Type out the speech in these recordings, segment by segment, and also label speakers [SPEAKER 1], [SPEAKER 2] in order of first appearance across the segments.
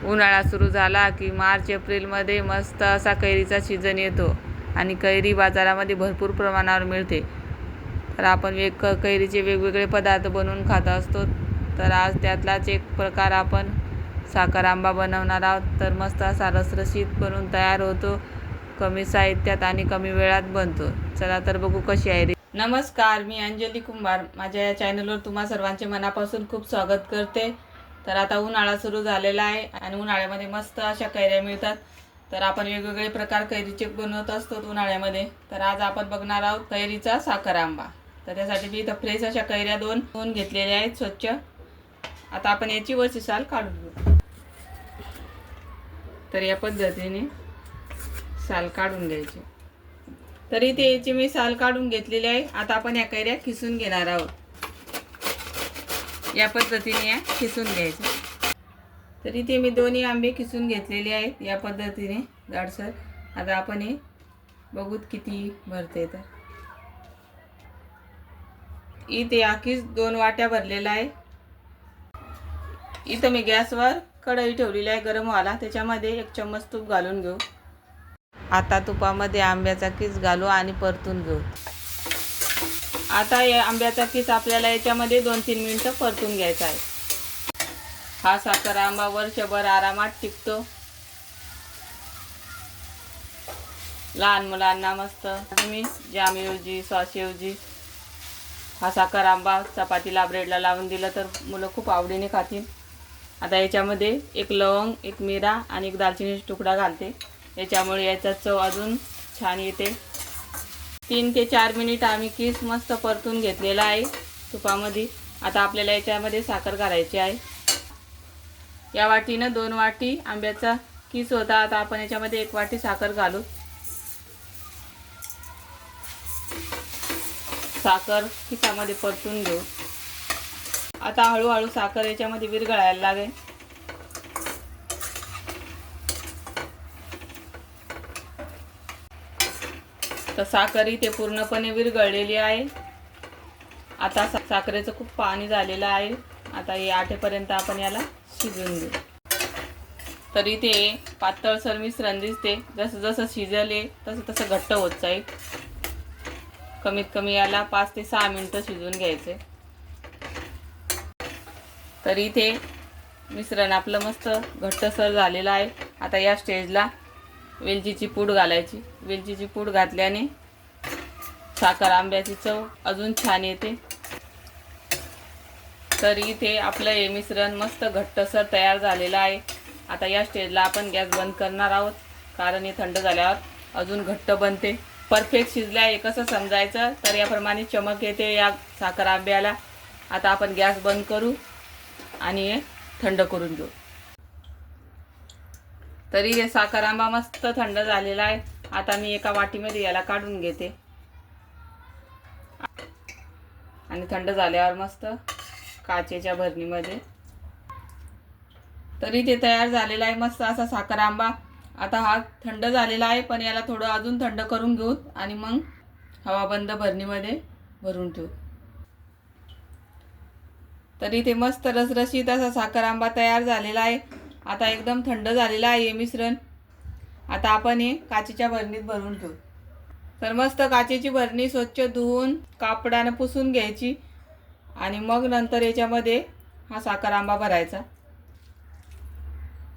[SPEAKER 1] उन्हाळा सुरू झाला की मार्च एप्रिलमध्ये मस्त असा कैरीचा सीझन येतो आणि कैरी बाजारामध्ये भरपूर प्रमाणावर मिळते. तर आपण कैरीचे वेगवेगळे पदार्थ बनवून खात असतो. तर आज त्यातलाच एक प्रकार आपण साखर आंबा बनवणार आहोत. तर मस्त असा रसरशीत बनून तयार होतो, कमी साहित्यात आणि कमी वेळात बनतो. चला तर बघू कशी आहे. नमस्कार, मी अंजली कुंभार. माझ्या या चॅनलवर तुम्हा सर्वांचे मनापासून खूप स्वागत करते. तर आता उन्हाळा सुरू झालेला आहे आणि उन्हाळ्यामध्ये मस्त अशा कैऱ्या मिळतात. तर आपण वेगवेगळे प्रकार कैरीचे बनवत असतो उन्हाळ्यामध्ये. तर आज आपण बघणार आहोत कैरीचा साखर आंबा. तर त्यासाठी मी इथं फ्रेश अशा कैऱ्या दोन घेतलेल्या आहेत स्वच्छ. आता आपण याची वरची साल काढून घेऊ. तर या पद्धतीने साल काढून घ्यायची. तर इथे याची मी साल काढून घेतलेली आहे. आता आपण या कैऱ्या खिसून घेणार आहोत. या पद्धतीने या खिसून घ्यायच्या. तर इथे मी दोन्ही आंबे खिसून घेतलेले आहेत या पद्धतीने जाडसर. आता आपण हे बघूत किती भरते. तर इथे आखीच 2 वाट्या भरलेला आहे. इथं मी गॅसवर कढई ठेवलेली आहे गरम व्हायला. त्याच्यामध्ये 1 चम्मच तूप घालून घेऊ. आता तुपामध्ये आंब्याचा किस घालू आणि परतून घेऊ. आता या आंब्याचा किस आपल्याला याच्यामध्ये 2-3 मिनिटं परतून घ्यायचा आहे. हा साखर आंबा वर्षभर आरामात टिकतो. लहान मुलांना मस्त तुम्ही जॅमऐवजी सॉसऐवजी हा साखर आंबा चपातीला ब्रेडला लावून दिलं तर मुलं खूप आवडीने खातील. आता याच्यामध्ये 1 लवंग, 1 मिरा आणि 1 दालचिनीचा तुकडा घालते. याच्यामुळे याचा चव अजून छान येते. 3 ते 4 मिनिट आम्ही किस मस्त परतून घेतलेला आहे तुपामध्ये. आता आपल्याला याच्यामध्ये साखर घालायची आहे. या वाटीनं 2 वाटी आंब्याचा किस होता. आता आपण याच्यामध्ये 1 वाटी साखर घालू. साखर किसामध्ये परतून घेऊ. आता हळूहळू साखर याच्यामध्ये विरघळायला लागेल. तर साखर इथे पूर्णपणे विरघळलेली आहे. आता साखरेचं खूप पाणी झालेलं आहे. आता हे आटेपर्यंत आपण याला शिजवून घेऊ. तर इथे पातळसर मिश्रण दिसते. जसं जसं शिजले तसं तसं घट्ट होत जाईल. कमीत कमी याला 5 ते 6 मिनिटं शिजवून घ्यायचे. तर इथे मिश्रण आपलं मस्त घट्टसर झालेलं आहे. आता या स्टेजला वेलचीची पूड घालायची. वेलचीची पूड घातल्याने साखर आंब्याची चव अजून छान येते. तर इथे आपलं हे मिश्रण मस्त घट्टसर तयार झालेलं आहे. आता या स्टेजला आपण गॅस बंद करणार आहोत, कारण हे थंड झाल्यावर अजून घट्ट बनते. परफेक्ट शिजलं आहे कसं समजायचं, तर याप्रमाणे चमक येते या साखर आंब्याला. आता आपण गॅस बंद करू आणि हे थंड करून घेऊ. तरी हे साखर आंबा मस्त थंड झालेला आहे. आता मी एका वाटीमध्ये याला काढून घेते आणि थंड झाल्यावर मस्त काचेच्या भरणीमध्ये. तरी ते तयार झालेला आहे मस्त असा साखर आंबा. आता हा थंड झालेला आहे, पण याला थोडं अजून थंड करून घेऊ आणि मग हवाबंद भरणीमध्ये भरून ठेवू. तरी ते मस्त रसरशीत असा साखर आंबा तयार झालेला आहे. आता एकदम थंड झालेला आहे हे मिश्रण. आता आपण हे काचेच्या भरणीत भरून ठेवू. तर मस्त काचेची भरणी स्वच्छ धुवून कापडाने पुसून घ्यायची आणि मग नंतर याच्यामध्ये हा साखर आंबा भरायचा.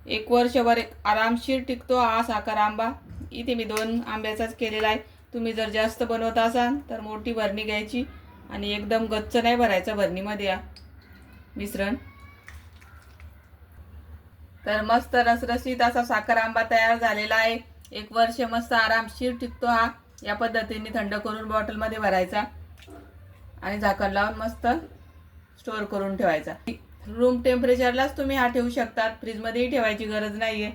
[SPEAKER 1] 1 वर्षभर आरामशीर टिकतो हा साखर आंबा. इथे मी 2 आंब्याचाच केलेला आहे. तुम्ही जर जास्त बनवत असाल तर मोठी भरणी घ्यायची आणि एकदम गच्च नाही भरायचं भरणीमध्ये या मिश्रण. तर मस्त रसरशीत असा साखर आंबा तयार झालेला आहे. 1 वर्ष मस्त आरामशीर टिकतो हा. या पद्धतीने थंड करून बॉटलमध्ये भरायचा आणि झाकण लावून मस्त स्टोअर करून ठेवायचा. रूम टेम्परेचरलाच तुम्ही हा ठेवू शकतात, फ्रीजमध्येही ठेवायची गरज नाही आहे.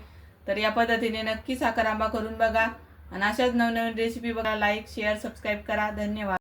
[SPEAKER 1] तर या पद्धतीने नक्की साखर आंबा करून बघा आणि अशाच नवनवीन रेसिपी बघा. लाईक, शेअर, सबस्क्राईब करा. धन्यवाद.